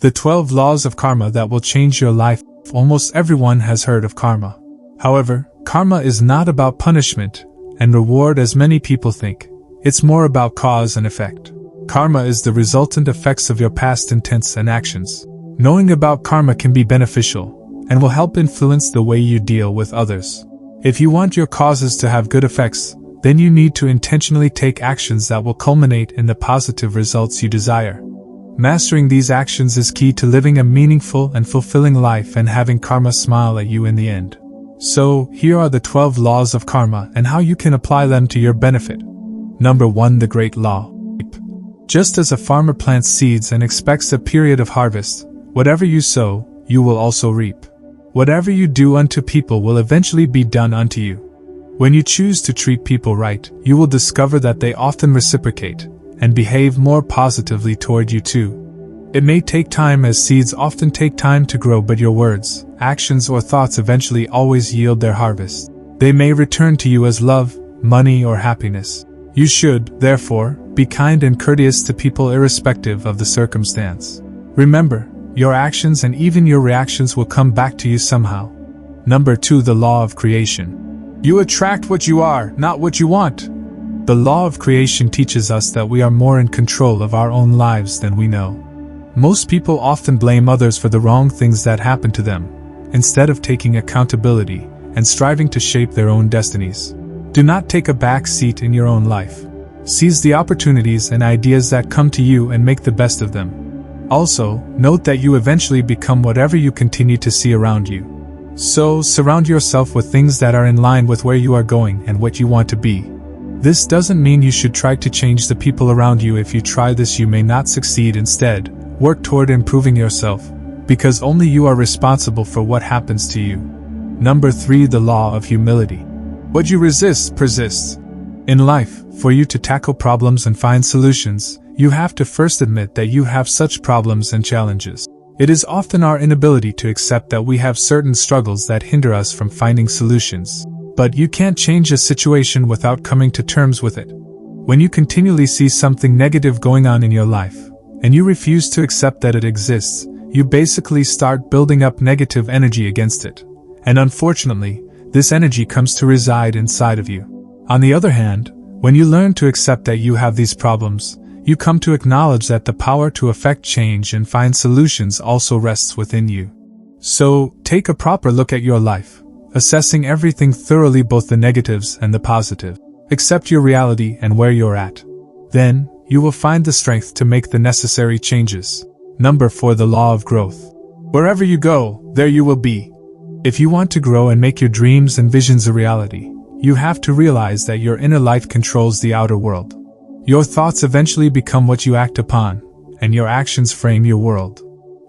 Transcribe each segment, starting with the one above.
The 12 laws of karma that will change your life. Almost everyone has heard of karma. However, karma is not about punishment and reward as many people think. It's more about cause and effect. Karma is the resultant effects of your past intents and actions. Knowing about karma can be beneficial and will help influence the way you deal with others. If you want your causes to have good effects, then you need to intentionally take actions that will culminate in the positive results you desire. Mastering these actions is key to living a meaningful and fulfilling life and having karma smile at you in the end. So, here are the 12 laws of karma and how you can apply them to your benefit. Number 1. The Great Law. Just as a farmer plants seeds and expects a period of harvest, whatever you sow, you will also reap. Whatever you do unto people will eventually be done unto you. When you choose to treat people right, you will discover that they often reciprocate and behave more positively toward you too. It may take time, as seeds often take time to grow, but your words, actions, or thoughts eventually always yield their harvest. They may return to you as love, money, or happiness. You should, therefore, be kind and courteous to people irrespective of the circumstance. Remember, your actions and even your reactions will come back to you somehow. Number 2. The Law of Creation. You attract what you are, not what you want. The law of creation teaches us that we are more in control of our own lives than we know. Most people often blame others for the wrong things that happen to them, instead of taking accountability and striving to shape their own destinies. Do not take a back seat in your own life. Seize the opportunities and ideas that come to you and make the best of them. Also, note that you eventually become whatever you continue to see around you. So, surround yourself with things that are in line with where you are going and what you want to be. This doesn't mean you should try to change the people around you. If you try this, you may not succeed. Instead, work toward improving yourself, because only you are responsible for what happens to you. Number 3. The Law of Humility. What you resist persists. In life, for you to tackle problems and find solutions, you have to first admit that you have such problems and challenges. It is often our inability to accept that we have certain struggles that hinder us from finding solutions. But you can't change a situation without coming to terms with it. When you continually see something negative going on in your life, and you refuse to accept that it exists, you basically start building up negative energy against it. And unfortunately, this energy comes to reside inside of you. On the other hand, when you learn to accept that you have these problems, you come to acknowledge that the power to affect change and find solutions also rests within you. So, take a proper look at your life, assessing everything thoroughly, both the negatives and the positive. Accept your reality and where you're at. Then, you will find the strength to make the necessary changes. Number 4. The Law of Growth. Wherever you go, there you will be. If you want to grow and make your dreams and visions a reality, you have to realize that your inner life controls the outer world. Your thoughts eventually become what you act upon, and your actions frame your world.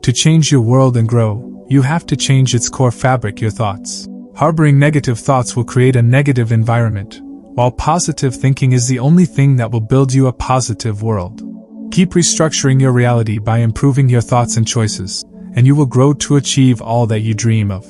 To change your world and grow, you have to change its core fabric, your thoughts. Harboring negative thoughts will create a negative environment, while positive thinking is the only thing that will build you a positive world. Keep restructuring your reality by improving your thoughts and choices, and you will grow to achieve all that you dream of.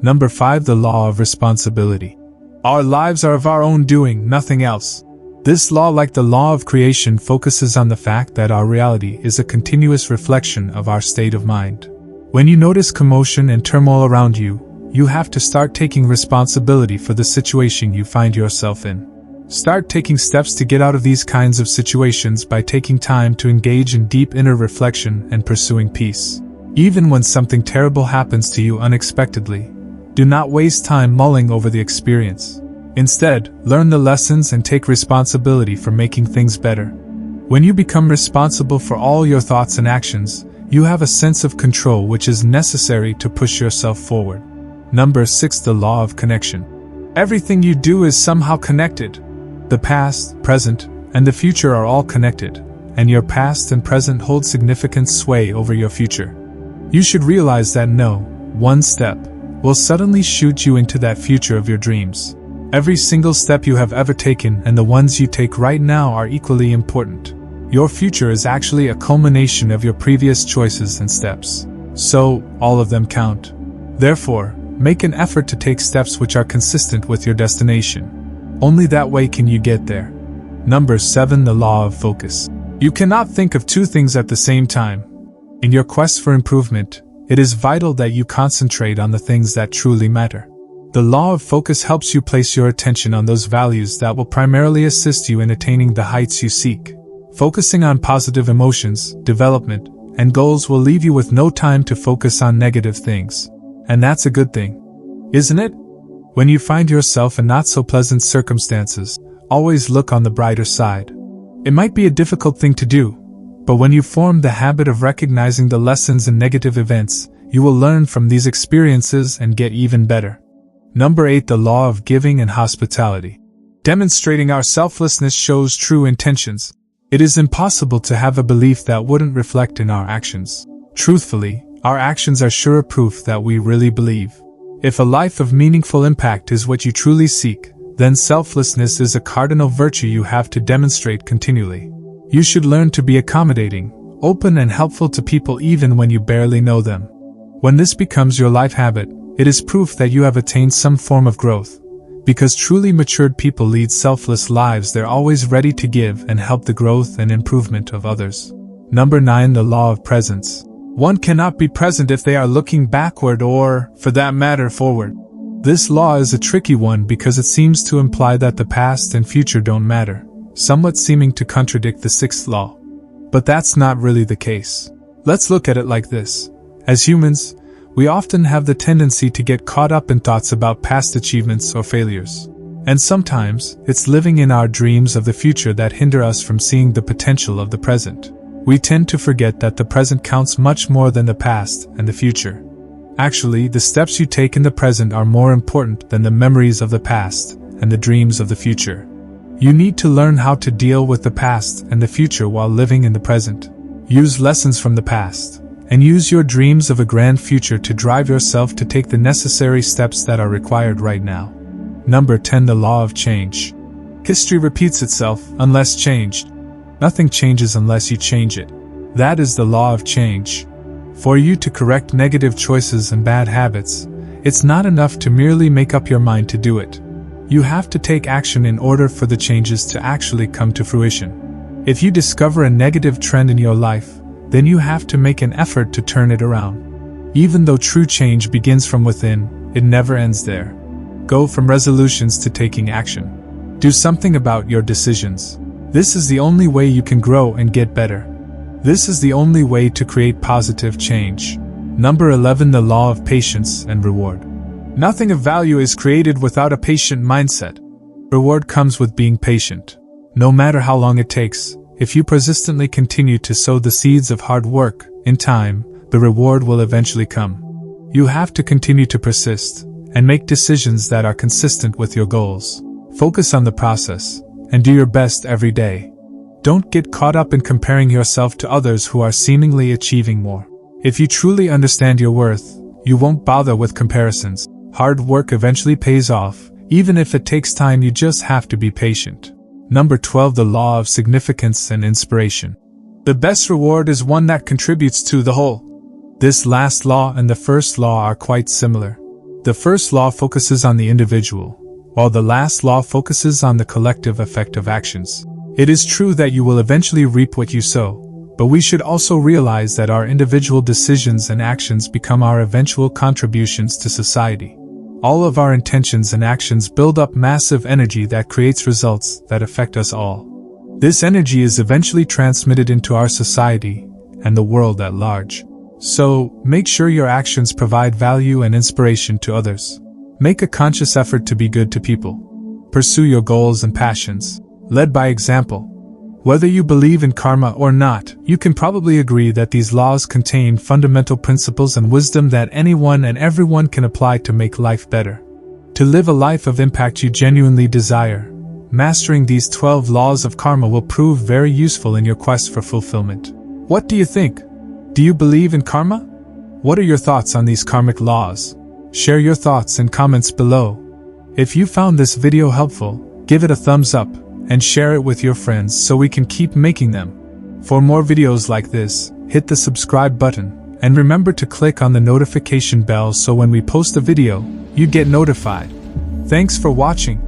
Number 5. The Law of Responsibility. Our lives are of our own doing, nothing else. This law, like the law of creation, focuses on the fact that our reality is a continuous reflection of our state of mind. When you notice commotion and turmoil around you, you have to start taking responsibility for the situation you find yourself in. Start taking steps to get out of these kinds of situations by taking time to engage in deep inner reflection and pursuing peace. Even when something terrible happens to you unexpectedly, do not waste time mulling over the experience. Instead, learn the lessons and take responsibility for making things better. When you become responsible for all your thoughts and actions, you have a sense of control which is necessary to push yourself forward. Number 6. The Law of Connection. Everything you do is somehow connected. The past, present, and the future are all connected, and your past and present hold significant sway over your future. You should realize that no one step will suddenly shoot you into that future of your dreams. Every single step you have ever taken and the ones you take right now are equally important. Your future is actually a culmination of your previous choices and steps. So, all of them count. Therefore, make an effort to take steps which are consistent with your destination. Only that way can you get there. Number 7. The Law of Focus. You cannot think of two things at the same time. In your quest for improvement, it is vital that you concentrate on the things that truly matter. The law of focus helps you place your attention on those values that will primarily assist you in attaining the heights you seek. Focusing on positive emotions, development, and goals will leave you with no time to focus on negative things. And that's a good thing, isn't it? When you find yourself in not-so-pleasant circumstances, always look on the brighter side. It might be a difficult thing to do, but when you form the habit of recognizing the lessons in negative events, you will learn from these experiences and get even better. Number 8. The law of giving and hospitality. Demonstrating our selflessness shows true intentions. It is impossible to have a belief that wouldn't reflect in our actions. Truthfully, our actions are sure proof that we really believe. If a life of meaningful impact is what you truly seek, then selflessness is a cardinal virtue you have to demonstrate continually. You should learn to be accommodating, open and helpful to people even when you barely know them. When this becomes your life habit, it is proof that you have attained some form of growth. Because truly matured people lead selfless lives, they're always ready to give and help the growth and improvement of others. Number 9. The law of presence. One cannot be present if they are looking backward or, for that matter, forward. This law is a tricky one because it seems to imply that the past and future don't matter, somewhat seeming to contradict the 6th law. But that's not really the case. Let's look at it like this. As humans, we often have the tendency to get caught up in thoughts about past achievements or failures. And sometimes, it's living in our dreams of the future that hinder us from seeing the potential of the present. We tend to forget that the present counts much more than the past and the future. Actually, the steps you take in the present are more important than the memories of the past and the dreams of the future. You need to learn how to deal with the past and the future while living in the present. Use lessons from the past, and use your dreams of a grand future to drive yourself to take the necessary steps that are required right now. Number 10. The law of change. History repeats itself unless changed. Nothing changes unless you change it. That is the law of change. For you to correct negative choices and bad habits, it's not enough to merely make up your mind to do it. You have to take action in order for the changes to actually come to fruition. If you discover a negative trend in your life, then you have to make an effort to turn it around. Even though true change begins from within, it never ends there. Go from resolutions to taking action. Do something about your decisions. This is the only way you can grow and get better. This is the only way to create positive change. Number 11. The law of patience and reward. Nothing of value is created without a patient mindset. Reward comes with being patient. No matter how long it takes, if you persistently continue to sow the seeds of hard work, in time, the reward will eventually come. You have to continue to persist and make decisions that are consistent with your goals. Focus on the process and do your best every day. Don't get caught up in comparing yourself to others who are seemingly achieving more. If you truly understand your worth, you won't bother with comparisons. Hard work eventually pays off, even if it takes time. You just have to be patient. Number 12. The law of significance and inspiration. The best reward is one that contributes to the whole. This last law and the first law are quite similar. The first law focuses on the individual, while the last law focuses on the collective effect of actions. It is true that you will eventually reap what you sow, but we should also realize that our individual decisions and actions become our eventual contributions to society. All of our intentions and actions build up massive energy that creates results that affect us all. This energy is eventually transmitted into our society and the world at large. So, make sure your actions provide value and inspiration to others. Make a conscious effort to be good to people. Pursue your goals and passions, led by example. Whether you believe in karma or not, you can probably agree that these laws contain fundamental principles and wisdom that anyone and everyone can apply to make life better. To live a life of impact you genuinely desire, mastering these 12 laws of karma will prove very useful in your quest for fulfillment. What do you think? Do you believe in karma? What are your thoughts on these karmic laws? Share your thoughts in comments below. If you found this video helpful, give it a thumbs up and share it with your friends so we can keep making them. For more videos like this, hit the subscribe button and remember to click on the notification bell so when we post a video, you get notified. Thanks for watching.